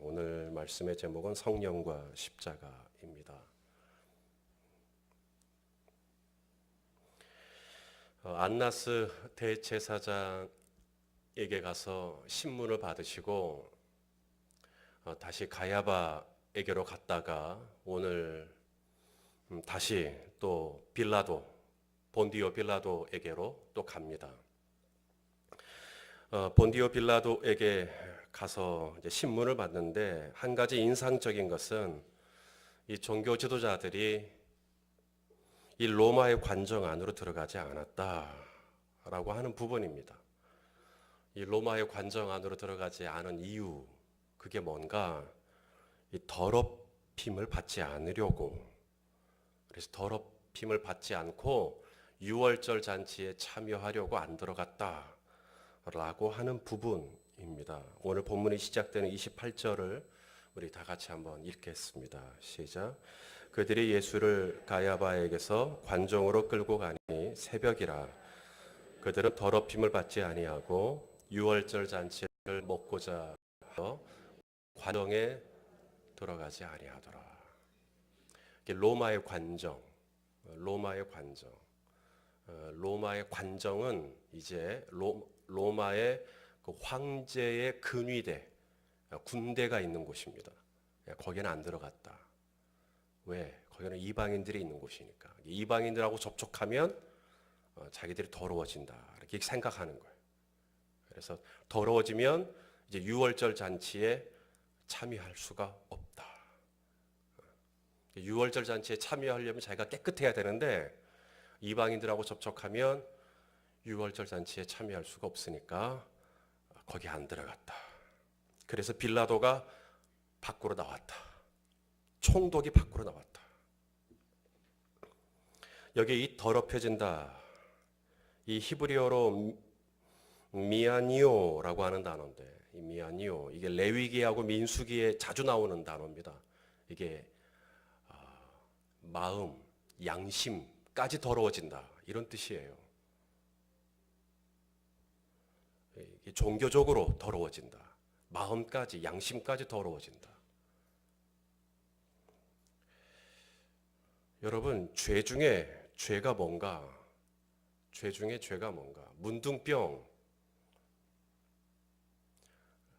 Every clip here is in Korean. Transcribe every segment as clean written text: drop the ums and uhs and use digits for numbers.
오늘 말씀의 제목은 성령과 십자가입니다. 안나스 대제사장에게 가서 신문을 받으시고 다시 가야바에게로 갔다가 오늘 다시 또 본디오 빌라도에게로 또 갑니다. 본디오 빌라도에게 가서 이제 신문을 받는데 한 가지 인상적인 것은 이 종교 지도자들이 이 로마의 관정 안으로 들어가지 않았다라고 하는 부분입니다. 이 로마의 관정 안으로 들어가지 않은 이유, 그게 뭔가 이 더럽힘을 받지 않으려고, 그래서 더럽힘을 받지 않고 유월절 잔치에 참여하려고 안 들어갔다라고 하는 부분입니다. 오늘 본문이 시작되는 28절을 우리 다 같이 한번 읽겠습니다. 시작. 그들이 예수를 가야바에게서 관정으로 끌고 가니 새벽이라. 그들은 더럽힘을 받지 아니하고 유월절 잔치를 먹고자 하여 관정에 들어가지 아니하더라. 로마의 관정, 로마의 관정은 이제 로마의 그 황제의 근위대, 군대가 있는 곳입니다. 거기는 안 들어갔다. 왜? 거기는 이방인들이 있는 곳이니까. 이방인들하고 접촉하면 자기들이 더러워진다, 이렇게 생각하는 거예요. 그래서 더러워지면 이제 유월절 잔치에 참여할 수가 없다. 유월절 잔치에 참여하려면 자기가 깨끗해야 되는데 이방인들하고 접촉하면 유월절 잔치에 참여할 수가 없으니까 거기 안 들어갔다. 그래서 빌라도가 밖으로 나왔다. 총독이 밖으로 나왔다. 여기 이 더럽혀진다, 이 히브리어로 미아니오라고 하는 단어인데, 이 미아니오, 이게 레위기하고 민수기에 자주 나오는 단어입니다. 이게 마음, 양심까지 더러워진다, 이런 뜻이에요. 종교적으로 더러워진다, 마음까지, 양심까지 더러워진다. 여러분, 죄 중에 죄가 뭔가? 죄 중에 죄가 뭔가? 문둥병,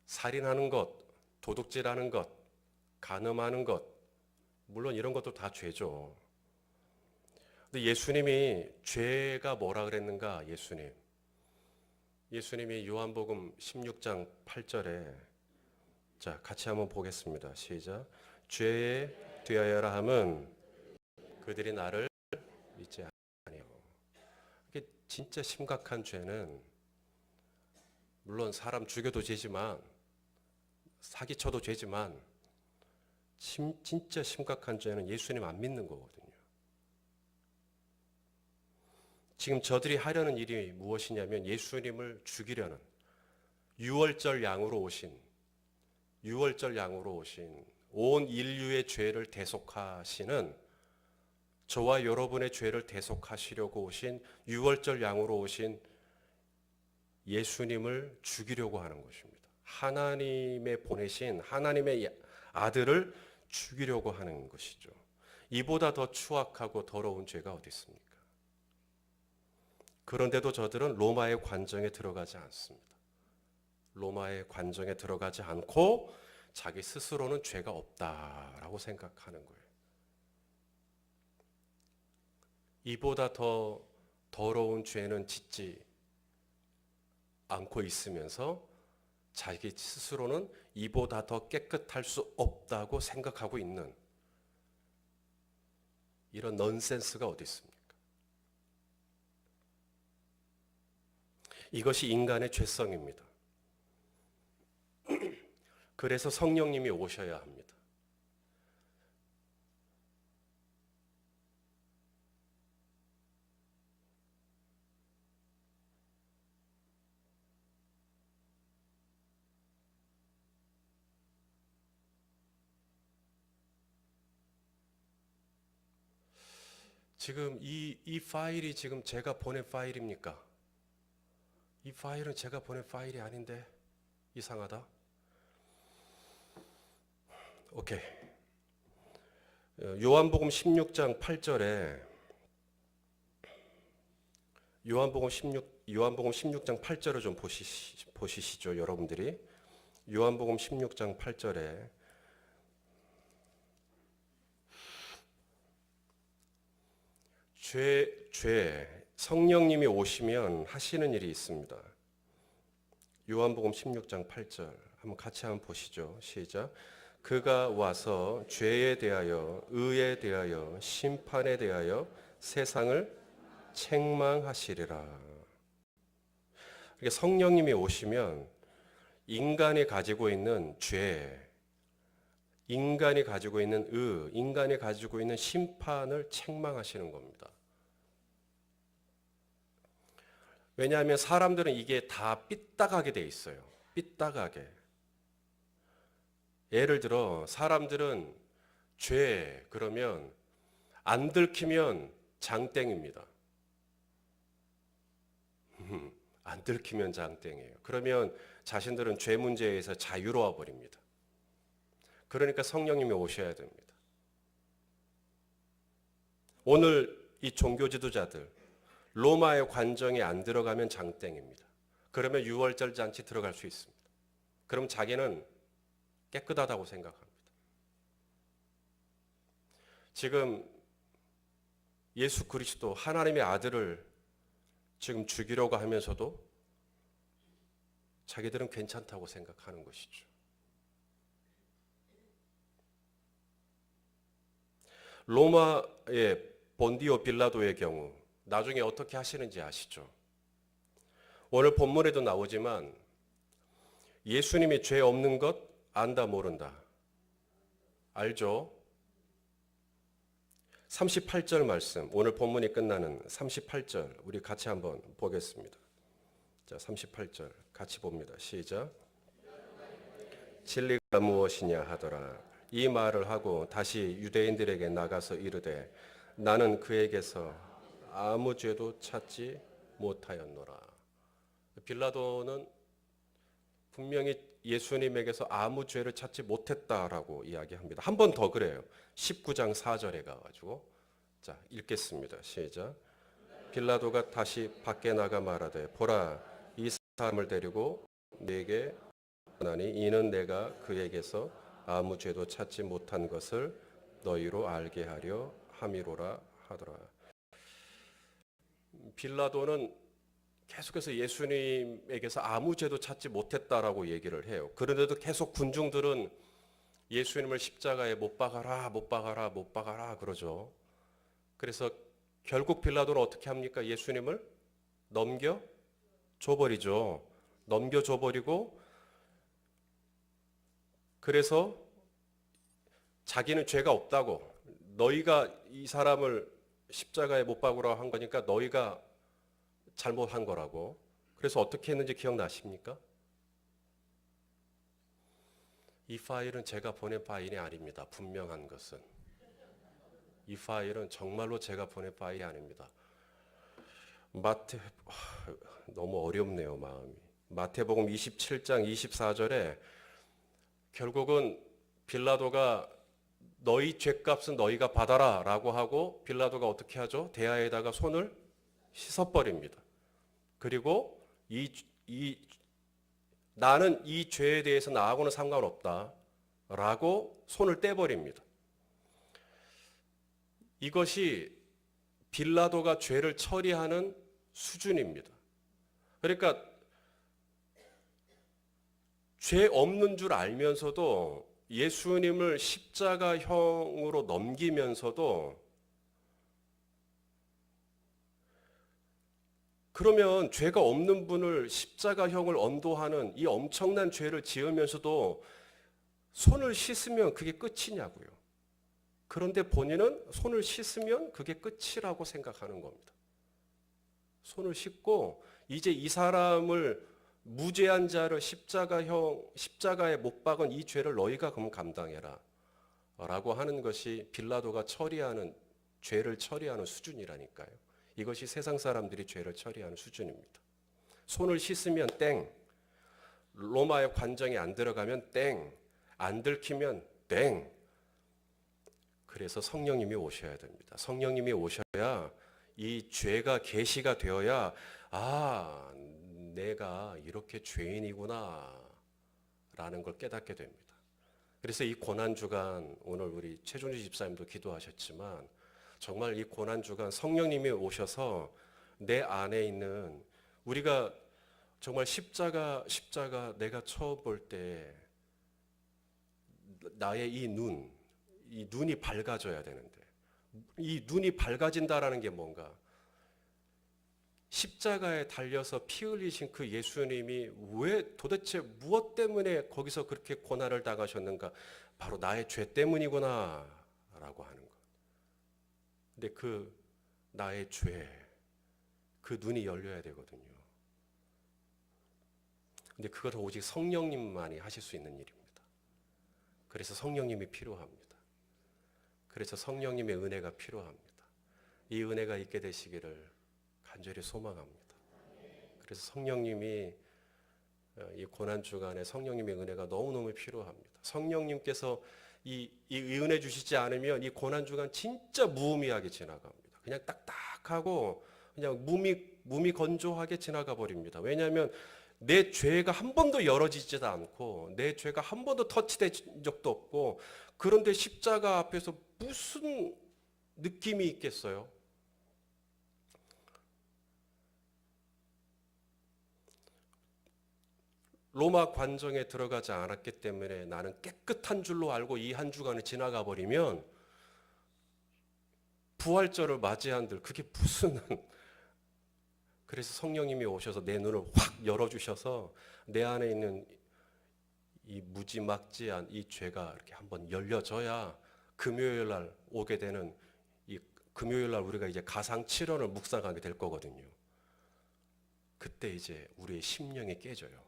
살인하는 것, 도둑질하는 것, 간음하는 것, 물론 이런 것도 다 죄죠. 근데 예수님이 죄가 뭐라 그랬는가? 예수님이 요한복음 16장 8절에, 자, 같이 한번 보겠습니다. 시작. 죄에 되어야라 함은 그들이 나를 믿지 아니하고. 이게 진짜 심각한 죄는, 물론 사람 죽여도 죄지만, 사기쳐도 죄지만, 진짜 심각한 죄는 예수님 안 믿는 거거든요. 지금 저들이 하려는 일이 무엇이냐면 예수님을 죽이려는, 유월절 양으로 오신 온 인류의 죄를 대속하시는, 저와 여러분의 죄를 대속하시려고 오신 유월절 양으로 오신 예수님을 죽이려고 하는 것입니다. 하나님의 보내신 하나님의 아들을 죽이려고 하는 것이죠. 이보다 더 추악하고 더러운 죄가 어디 있습니까? 그런데도 저들은 로마의 관정에 들어가지 않습니다. 로마의 관정에 들어가지 않고 자기 스스로는 죄가 없다라고 생각하는 거예요. 이보다 더 더러운 죄는 짓지 않고 있으면서 자기 스스로는 이보다 더 깨끗할 수 없다고 생각하고 있는, 이런 넌센스가 어디 있습니까? 이것이 인간의 죄성입니다. 그래서 성령님이 오셔야 합니다. 지금 이 파일이 지금 제가 보낸 파일입니까? 이 파일은 제가 보낸 파일이 아닌데 이상하다. 오케이. 요한복음 16장 8절에 요한복음 16장 8절을 좀 보시시죠, 여러분들이. 요한복음 16장 8절에 성령님이 오시면 하시는 일이 있습니다. 요한복음 16장 8절 한번 같이 한번 보시죠. 시작. 그가 와서 죄에 대하여, 의에 대하여, 심판에 대하여 세상을 책망하시리라. 그러니까 성령님이 오시면 인간이 가지고 있는 죄, 인간이 가지고 있는 의, 인간이 가지고 있는 심판을 책망하시는 겁니다. 왜냐하면 사람들은 이게 다 삐딱하게 돼 있어요. 삐딱하게. 예를 들어 사람들은 죄 그러면 안 들키면 장땡입니다. 안 들키면 장땡이에요. 그러면 자신들은 죄 문제에서 자유로워 버립니다. 그러니까 성령님이 오셔야 됩니다. 오늘 이 종교 지도자들 로마의 관정에 안 들어가면 장땡입니다. 그러면 유월절 잔치 들어갈 수 있습니다. 그럼 자기는 깨끗하다고 생각합니다. 지금 예수 그리스도 하나님의 아들을 지금 죽이려고 하면서도 자기들은 괜찮다고 생각하는 것이죠. 로마의 본디오 빌라도의 경우 나중에 어떻게 하시는지 아시죠? 오늘 본문에도 나오지만 예수님이 죄 없는 것 안다 모른다. 알죠? 38절 말씀, 오늘 본문이 끝나는 38절 우리 같이 한번 보겠습니다. 자, 38절 같이 봅니다. 시작. 진리가 무엇이냐 하더라. 이 말을 하고 다시 유대인들에게 나가서 이르되 나는 그에게서 아무 죄도 찾지 못하였노라. 빌라도는 분명히 예수님에게서 아무 죄를 찾지 못했다라고 이야기합니다. 한 번 더 그래요. 19장 4절에 가가지고 자 읽겠습니다. 시작. 빌라도가 다시 밖에 나가 말하되 보라 이 사람을 데리고 내게 하나니 이는 내가 그에게서 아무 죄도 찾지 못한 것을 너희로 알게 하려 함이로라 하더라. 빌라도는 계속해서 예수님에게서 아무 죄도 찾지 못했다라고 얘기를 해요. 그런데도 계속 군중들은 예수님을 십자가에 못 박아라, 못 박아라, 못 박아라 그러죠. 그래서 결국 빌라도는 어떻게 합니까? 예수님을 넘겨줘버리죠. 넘겨줘버리고 그래서 자기는 죄가 없다고 너희가 이 사람을 십자가에 못 박으라고 한 거니까 너희가 잘못한 거라고. 그래서 어떻게 했는지 기억나십니까? 이 파일은 제가 보낸 파일이 아닙니다. 분명한 것은. 이 파일은 정말로 제가 보낸 파일이 아닙니다. 너무 어렵네요, 마음이. 마태복음 27장 24절에 결국은 빌라도가 너희 죄값은 너희가 받아라 라고 하고 빌라도가 어떻게 하죠? 대야에다가 손을 씻어버립니다. 그리고 나는 이 죄에 대해서 나하고는 상관없다 라고 손을 떼버립니다. 이것이 빌라도가 죄를 처리하는 수준입니다. 그러니까 죄 없는 줄 알면서도 예수님을 십자가형으로 넘기면서도 그러면 죄가 없는 분을 십자가형을 언도하는 이 엄청난 죄를 지으면서도 손을 씻으면 그게 끝이냐고요. 그런데 본인은 손을 씻으면 그게 끝이라고 생각하는 겁니다. 손을 씻고 이제 이 사람을 무죄한 자를 십자가에 못 박은 이 죄를 너희가 그럼 감당해라 라고 하는 것이 빌라도가 죄를 처리하는 수준이라니까요. 이것이 세상 사람들이 죄를 처리하는 수준입니다. 손을 씻으면 땡, 로마의 관정에 안 들어가면 땡, 안 들키면 땡. 그래서 성령님이 오셔야 됩니다. 성령님이 오셔야 이 죄가 계시가 되어야 아, 내가 이렇게 죄인이구나 라는 걸 깨닫게 됩니다. 그래서 이 고난주간, 오늘 우리 최종주 집사님도 기도하셨지만 정말 이 고난주간 성령님이 오셔서 내 안에 있는, 우리가 정말 십자가 내가 처음 볼 때 나의 이 눈이 밝아져야 되는데, 이 눈이 밝아진다라는 게 뭔가, 십자가에 달려서 피 흘리신 그 예수님이 왜 도대체 무엇 때문에 거기서 그렇게 고난을 당하셨는가? 바로 나의 죄 때문이구나 라고 하는 것. 근데 그 나의 죄, 그 눈이 열려야 되거든요. 근데 그것은 오직 성령님만이 하실 수 있는 일입니다. 그래서 성령님이 필요합니다. 그래서 성령님의 은혜가 필요합니다. 이 은혜가 있게 되시기를 간절히 소망합니다. 그래서 성령님이, 이 고난주간에 성령님의 은혜가 너무너무 필요합니다. 성령님께서 이 은혜 주시지 않으면 이 고난주간 진짜 무의미하게 지나갑니다. 그냥 딱딱하고 그냥 무미건조하게 지나가 버립니다. 왜냐하면 내 죄가 한 번도 열어지지도 않고 내 죄가 한 번도 터치된 적도 없고, 그런데 십자가 앞에서 무슨 느낌이 있겠어요? 로마 관정에 들어가지 않았기 때문에 나는 깨끗한 줄로 알고 이 한 주간을 지나가 버리면 부활절을 맞이한들 그게 무슨 그래서 성령님이 오셔서 내 눈을 확 열어주셔서 내 안에 있는 이 무지막지한 이 죄가 이렇게 한번 열려져야 금요일 날 오게 되는, 이 금요일 날 우리가 이제 가상 7원을 묵상하게 될 거거든요. 그때 이제 우리의 심령이 깨져요.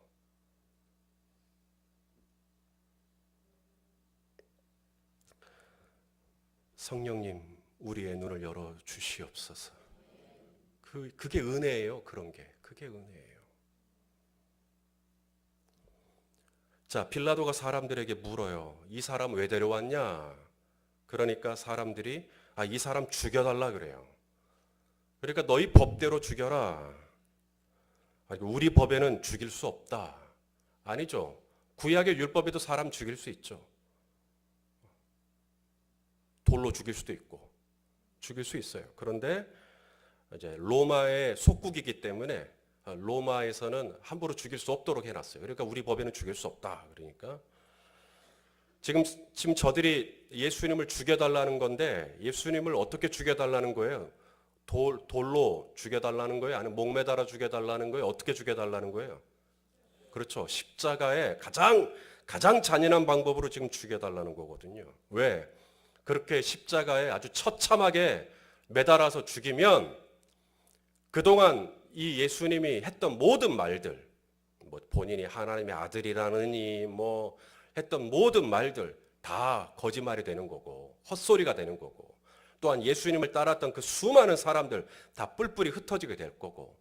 성령님, 우리의 눈을 열어 주시옵소서. 그게 은혜예요. 그런 게 그게 은혜예요. 자, 빌라도가 사람들에게 물어요. 이 사람 왜 데려왔냐? 그러니까 사람들이 이 사람 죽여달라 그래요. 그러니까 너희 법대로 죽여라. 우리 법에는 죽일 수 없다. 아니죠. 구약의 율법에도 사람 죽일 수 있죠. 돌로 죽일 수도 있고 죽일 수 있어요. 그런데 이제 로마의 속국이기 때문에 로마에서는 함부로 죽일 수 없도록 해놨어요. 그러니까 우리 법에는 죽일 수 없다. 그러니까 지금 저들이 예수님을 죽여달라는 건데, 예수님을 어떻게 죽여달라는 거예요? 돌로 죽여달라는 거예요? 아니면 목매달아 죽여달라는 거예요? 어떻게 죽여달라는 거예요? 그렇죠. 십자가에 가장 잔인한 방법으로 지금 죽여달라는 거거든요. 왜? 그렇게 십자가에 아주 처참하게 매달아서 죽이면 그동안 이 예수님이 했던 모든 말들, 뭐 본인이 하나님의 아들이라느니 뭐 했던 모든 말들 다 거짓말이 되는 거고 헛소리가 되는 거고, 또한 예수님을 따랐던 그 수많은 사람들 다 뿔뿔이 흩어지게 될 거고,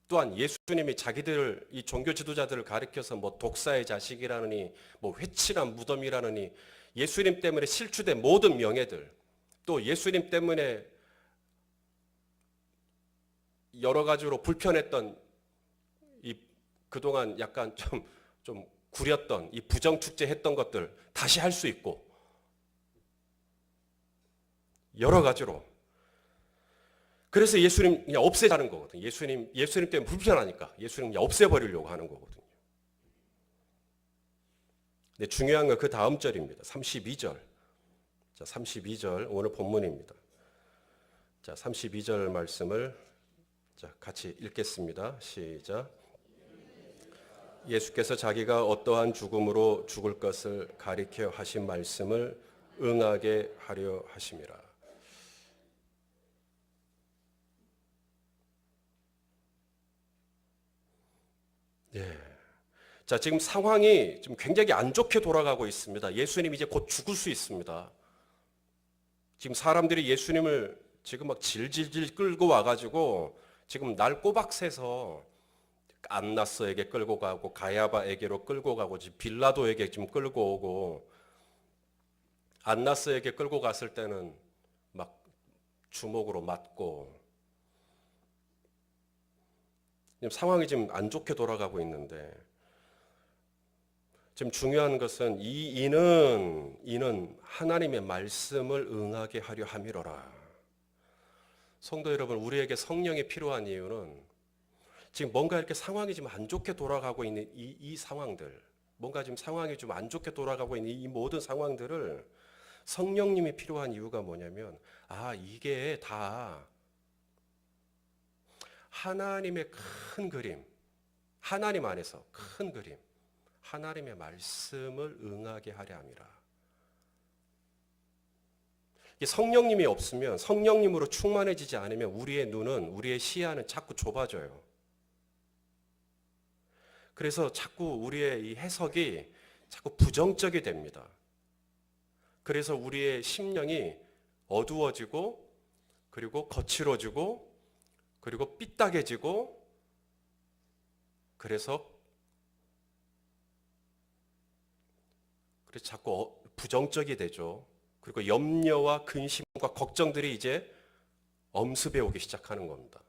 또한 예수님이 자기들을, 이 종교 지도자들을 가리켜서 뭐 독사의 자식이라느니 뭐 회칠한 무덤이라느니 예수님 때문에 실추된 모든 명예들, 또 예수님 때문에 여러 가지로 불편했던 이 그동안 약간 좀 구렸던 이 부정축제 했던 것들 다시 할 수 있고, 여러 가지로. 그래서 예수님 그냥 없애자는 거거든요. 예수님 때문에 불편하니까 예수님 그냥 없애버리려고 하는 거거든요. 근데 중요한 건 그 다음 절입니다. 32절. 자, 32절 오늘 본문입니다. 자, 32절 말씀을 같이 읽겠습니다. 시작. 예수께서 자기가 어떠한 죽음으로 죽을 것을 가리켜 하신 말씀을 응하게 하려 하심이라. 네. 자, 지금 상황이 지금 굉장히 안 좋게 돌아가고 있습니다. 예수님이 이제 곧 죽을 수 있습니다. 지금 사람들이 예수님을 지금 막 질질질 끌고 와가지고 지금 날 꼬박 새서 안나스에게 끌고 가고 가야바에게로 끌고 가고 지금 빌라도에게 지금 끌고 오고, 안나스에게 끌고 갔을 때는 막 주먹으로 맞고, 지금 상황이 지금 안 좋게 돌아가고 있는데, 지금 중요한 것은 이는 하나님의 말씀을 응하게 하려 함이로라. 성도 여러분, 우리에게 성령이 필요한 이유는 지금 뭔가 이렇게 상황이 좀 안 좋게 돌아가고 있는 이 상황들, 뭔가 지금 상황이 좀 안 좋게 돌아가고 있는 이 모든 상황들을 성령님이 필요한 이유가 뭐냐면, 이게 다 하나님의 큰 그림, 하나님 안에서 큰 그림, 하나님의 말씀을 응하게 하려 함이라. 성령님이 없으면, 성령님으로 충만해지지 않으면 우리의 눈은, 우리의 시야는 자꾸 좁아져요. 그래서 자꾸 우리의 이 해석이 자꾸 부정적이 됩니다. 그래서 우리의 심령이 어두워지고, 그리고 거칠어지고, 그리고 삐딱해지고, 그래서 자꾸 부정적이 되죠. 그리고 염려와 근심과 걱정들이 이제 엄습해 오기 시작하는 겁니다.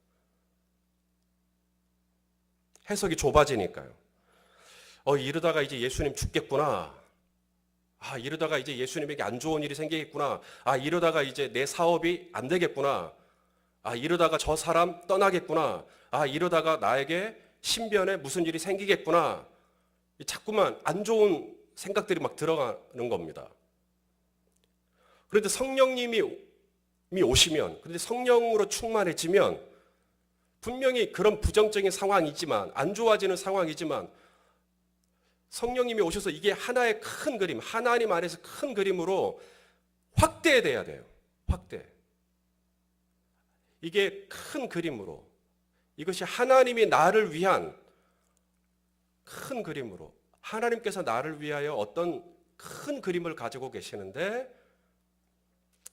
해석이 좁아지니까요. 이러다가 이제 예수님 죽겠구나. 이러다가 이제 예수님에게 안 좋은 일이 생기겠구나. 이러다가 이제 내 사업이 안 되겠구나. 이러다가 저 사람 떠나겠구나. 이러다가 나에게 신변에 무슨 일이 생기겠구나. 자꾸만 안 좋은 생각들이 막 들어가는 겁니다. 그런데 성령님이 오시면, 그런데 성령으로 충만해지면 분명히 그런 부정적인 상황이지만, 안 좋아지는 상황이지만 성령님이 오셔서 이게 하나의 큰 그림, 하나님 안에서 큰 그림으로 확대돼야 돼요. 확대. 이게 큰 그림으로, 이것이 하나님이 나를 위한 큰 그림으로, 하나님께서 나를 위하여 어떤 큰 그림을 가지고 계시는데,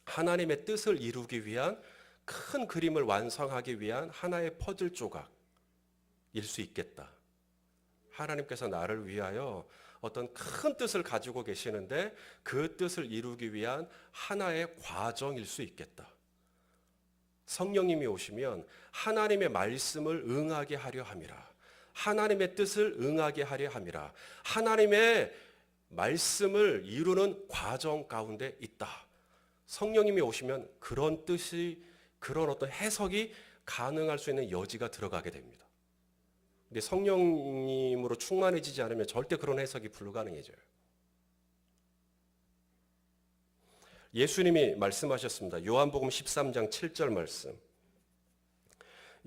하나님의 뜻을 이루기 위한 큰 그림을 완성하기 위한 하나의 퍼즐 조각일 수 있겠다. 하나님께서 나를 위하여 어떤 큰 뜻을 가지고 계시는데 그 뜻을 이루기 위한 하나의 과정일 수 있겠다. 성령님이 오시면 하나님의 말씀을 응하게 하려 함이라. 하나님의 뜻을 응하게 하려 함이라. 하나님의 말씀을 이루는 과정 가운데 있다. 성령님이 오시면 그런 뜻이, 그런 어떤 해석이 가능할 수 있는 여지가 들어가게 됩니다. 근데 성령님으로 충만해지지 않으면 절대 그런 해석이 불가능해져요. 예수님이 말씀하셨습니다. 요한복음 13장 7절 말씀.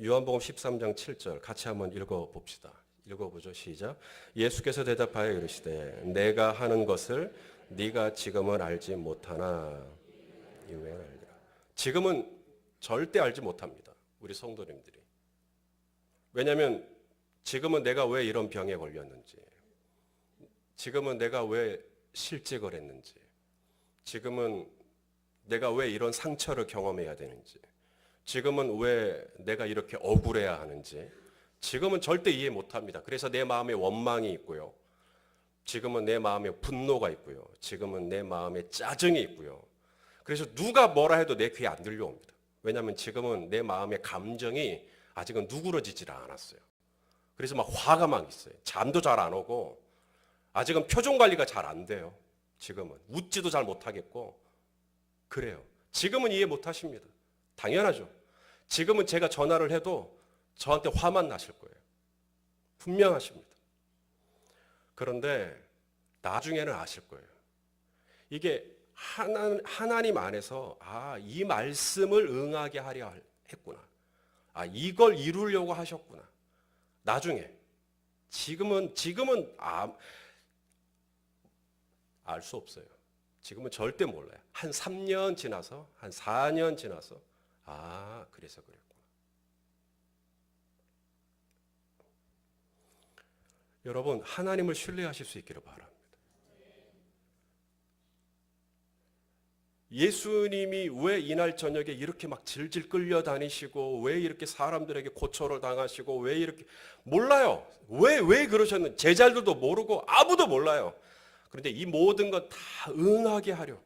요한복음 13장 7절 같이 한번 읽어봅시다. 읽어보죠. 시작. 예수께서 대답하여 이르시되 내가 하는 것을 네가 지금은 알지 못하나 이후에는 알리라. 지금은 절대 알지 못합니다. 우리 성도님들이. 왜냐하면 지금은 내가 왜 이런 병에 걸렸는지, 지금은 내가 왜 실직을 했는지, 지금은 내가 왜 이런 상처를 경험해야 되는지, 지금은 왜 내가 이렇게 억울해야 하는지 지금은 절대 이해 못합니다. 그래서 내 마음에 원망이 있고요. 지금은 내 마음에 분노가 있고요. 지금은 내 마음에 짜증이 있고요. 그래서 누가 뭐라 해도 내 귀에 안 들려옵니다. 왜냐하면 지금은 내 마음의 감정이 아직은 누그러지질 않았어요. 그래서 막 화가 막 있어요. 잠도 잘 안 오고 아직은 표정 관리가 잘 안 돼요. 지금은 웃지도 잘 못하겠고 그래요. 지금은 이해 못하십니다. 당연하죠. 지금은 제가 전화를 해도 저한테 화만 나실 거예요. 분명하십니다. 그런데 나중에는 아실 거예요. 이게 하나님 안에서 이 말씀을 응하게 하려 했구나. 이걸 이루려고 하셨구나. 나중에 지금은 알 수 없어요. 지금은 절대 몰라요. 한 3년 지나서, 한 4년 지나서 그래서 그랬구나. 여러분, 하나님을 신뢰하실 수 있기를 바랍니다. 예수님이 왜 이날 저녁에 이렇게 막 질질 끌려다니시고 왜 이렇게 사람들에게 고초를 당하시고 왜 이렇게 몰라요. 왜 그러셨는지 제자들도 모르고 아무도 몰라요. 그런데 이 모든 건 다 응하게 하려고,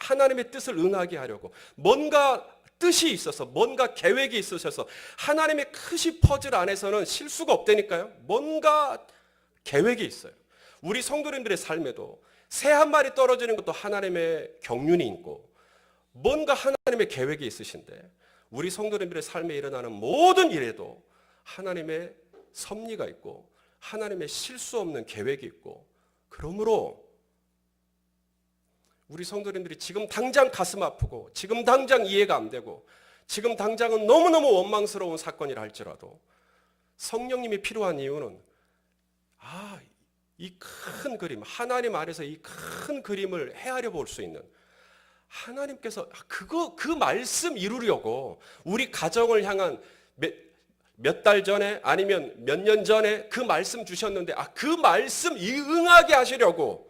하나님의 뜻을 응하게 하려고 뭔가 뜻이 있어서 뭔가 계획이 있으셔서 하나님의 크시 퍼즐 안에서는 실수가 없다니까요. 뭔가 계획이 있어요. 우리 성도님들의 삶에도 새 한 마리 떨어지는 것도 하나님의 경륜이 있고 뭔가 하나님의 계획이 있으신데 우리 성도님들의 삶에 일어나는 모든 일에도 하나님의 섭리가 있고 하나님의 실수 없는 계획이 있고 그러므로 우리 성도님들이 지금 당장 가슴 아프고 지금 당장 이해가 안 되고 지금 당장은 너무너무 원망스러운 사건이라 할지라도 성령님이 필요한 이유는 이 큰 그림, 하나님 안에서 이 큰 그림을 헤아려 볼 수 있는 하나님께서 그 말씀 이루려고 우리 가정을 향한 몇 달 전에 아니면 몇 년 전에 그 말씀 주셨는데 그 말씀 응하게 하시려고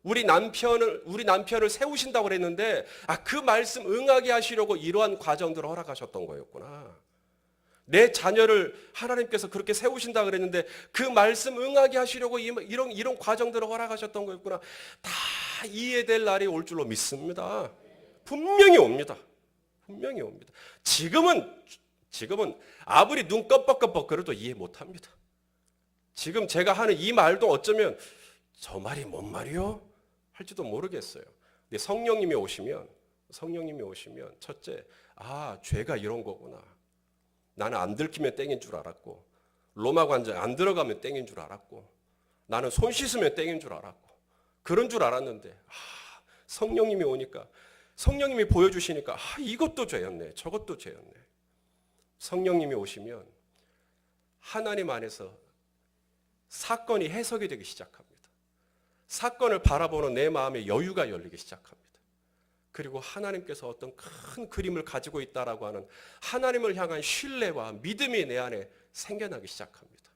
우리 남편을 세우신다고 그랬는데 그 말씀 응하게 하시려고 이러한 과정들을 허락하셨던 거였구나. 내 자녀를 하나님께서 그렇게 세우신다 그랬는데 그 말씀 응하게 하시려고 이런 과정들을 허락하셨던 거였구나. 다 이해될 날이 올 줄로 믿습니다. 분명히 옵니다. 분명히 옵니다. 지금은 아무리 눈 껌뻑껌뻑 그래도 이해 못합니다. 지금 제가 하는 이 말도 어쩌면 저 말이 뭔 말이요? 할지도 모르겠어요. 근데 성령님이 오시면 첫째, 죄가 이런 거구나. 나는 안 들키면 땡인 줄 알았고 로마 관장 안 들어가면 땡인 줄 알았고 나는 손 씻으면 땡인 줄 알았고 그런 줄 알았는데 성령님이 오니까 성령님이 보여주시니까 이것도 죄였네 저것도 죄였네. 성령님이 오시면 하나님 안에서 사건이 해석이 되기 시작합니다. 사건을 바라보는 내 마음의 여유가 열리기 시작합니다. 그리고 하나님께서 어떤 큰 그림을 가지고 있다라고 하는 하나님을 향한 신뢰와 믿음이 내 안에 생겨나기 시작합니다.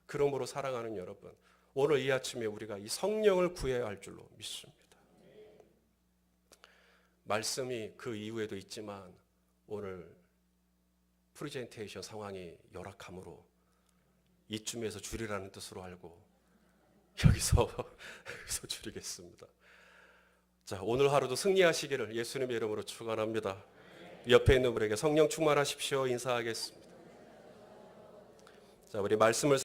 그러므로 사랑하는 여러분, 오늘 이 아침에 우리가 이 성령을 구해야 할 줄로 믿습니다. 말씀이 그 이후에도 있지만 오늘 프레젠테이션 상황이 열악하므로 이쯤에서 줄이라는 뜻으로 알고 여기서 줄이겠습니다. 자, 오늘 하루도 승리하시기를 예수님의 이름으로 축원합니다. 옆에 있는 분에게 성령 충만하십시오 인사하겠습니다. 자, 우리 말씀을